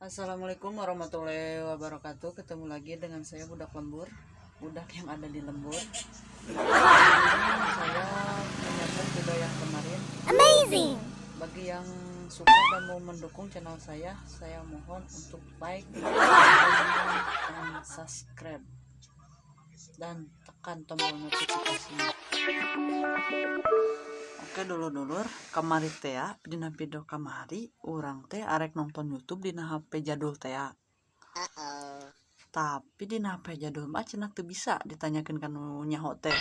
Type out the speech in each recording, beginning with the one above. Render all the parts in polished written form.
Assalamualaikum warahmatullahi wabarakatuh. Ketemu lagi dengan saya Budak Lembur, budak yang ada di lembur. Ini saya menyiapkan video yang kemarin. Amazing. Bagi yang suka dan mau mendukung channel saya mohon untuk like, comment, dan subscribe, dan tekan tombol notifikasinya. Oke dulur-dulur, kamari teh dina video kamari urang teh arek nonton YouTube dina HP jadul teh. Tapi dina HP jadul mah cenah teu bisa ditanyakeun ka nu nyaho teh.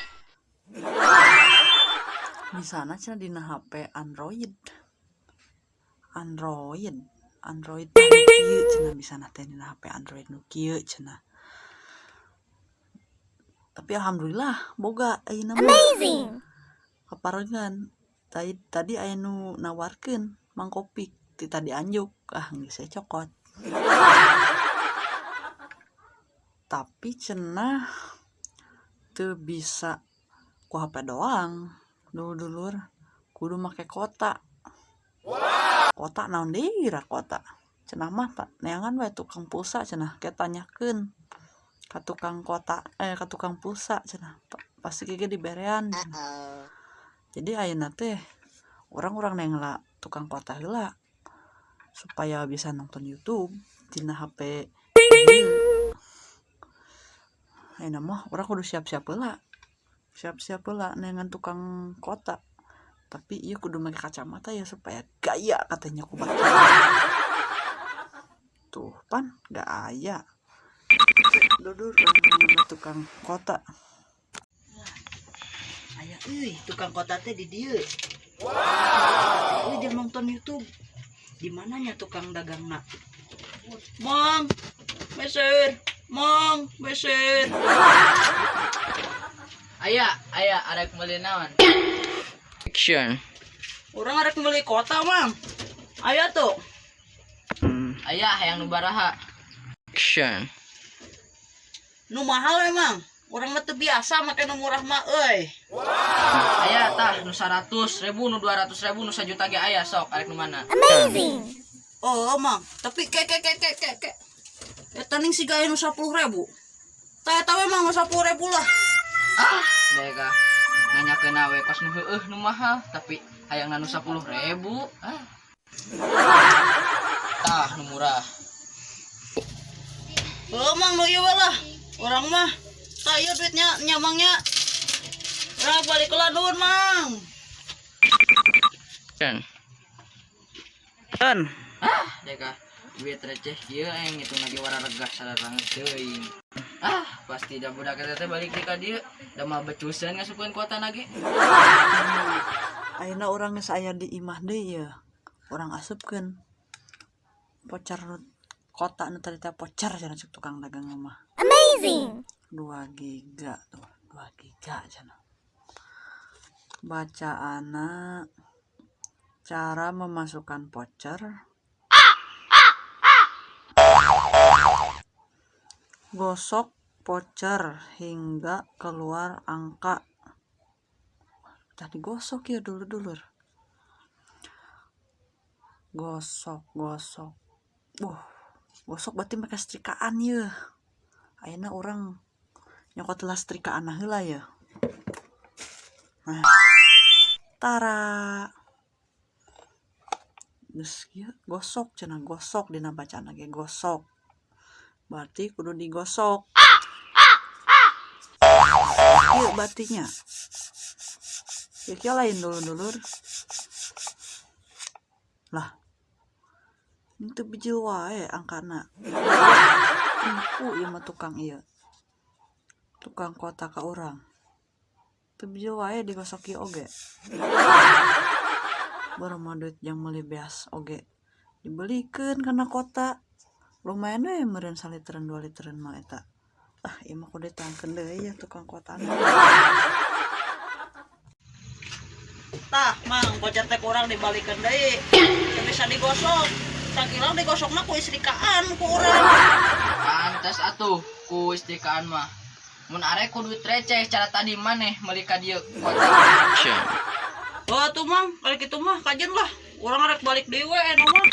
Misana cenah dina HP Android kieu cenah misana teh dina HP Android nu kieu cenah. Tapi alhamdulillah boga ayeuna mah. Amazing. Kaparengan tadi aya nu nawarkeun Mang Kopik ti tadi anjuk geus saya cokot. Tapi cenah teu bisa ku HP doang dulur-dulur, kudu make kota. Kota naon deui ra kota? Cenah mah neangan wae tukang pulsa cenah ke tanyakeun ka tukang kota ka tukang pulsa cenah pasti ge diberean cenah. Jadi ayeuna teh orang nengla tukang kota heula supaya bisa nonton YouTube dina HP ieu. Ayeuna mah urang kudu siap-siap heula nengan tukang kota. Tapi ieu kudu make kacamata ya supaya gaya katanya ku baca. Tuh pan gaya. Dudur tukang kota. Aya euy tukang kota teh di dieu. Euy dia nonton YouTube. Di mananya tukang dagangna? Mang, meser. Aya arek meuli naon? Action. Urang arek meuli kota, Mang. Aya tuh. Aya hayang nu baraha. Action. Nu mahal emang. Urang mah teu biasa make nu murah mah euy. Aya tah nu 100.000, nu 200.000, nu 1 juta ge aya sok arek nu mana? Amazing. Oh, Mang. Tapi ke. Eta ning siga aya nu 10.000. Tah eta we mah nu 10.000 lah. Dega. Nanyakeun we kos nu heueuh nu mahal, tapi hayangna nu 10.000. Tah nu murah. Mang nu ieu lah. Urang mah tah ieu duitnya nyamangnya. Urang balik ke Landun, Mang. Kan. Dega. Duit receh ieu eng ngitung lagi wararegah sararang teuing. Pasti da budak eta teh balik ka dieu da mah becuseun ngasukeun kuotana ge. Ayeuna urang geus aya di imah deui ye. Urang asupkeun voucher kota nu tadi teh voucher cenah cek tukang dagang mah. Amazing. 2 giga tuh, 2 giga cenah. Bacaana cara memasukkan voucher. Gosok voucher hingga keluar angka. Tadi gosok ya dulur-dulur. Gosok. Gosok berarti make setrikaan ya. Ayeuna urang nyokot heula setrikaan heula ya. Nah. Tara. Geus kieu gosok cenah gosok dina bacaan ge gosok. Berarti kudu digosok. Ieu batinya. Ieu lain dulur-dulur. Lah. Ini teu bijil wae angkana. Nipu ieu mah tukang ieu. Tukang kota ka urang. Teu bijil wae digosok ieu oge. Barang mah duit yang meuli beas oge dibelikeun kana kota. Lumayan we meureun 1 literan 2 literan mah eta. Ieu mah kudu ditangkeun deui ya tukang kotana. Tah, Mang, voucher teh kurang dibalikeun deui. Teu bisa digosok. Sakilang digosokna ku istrikaan ku urang. Pantes atuh ku istrikaan mah. Mun arek ku duit receh cara tadi maneh meuli ka dieu kota. Action. Oh tuh Mang, kali kitu mah kajen lah. Urang arek balik deui we eno mah.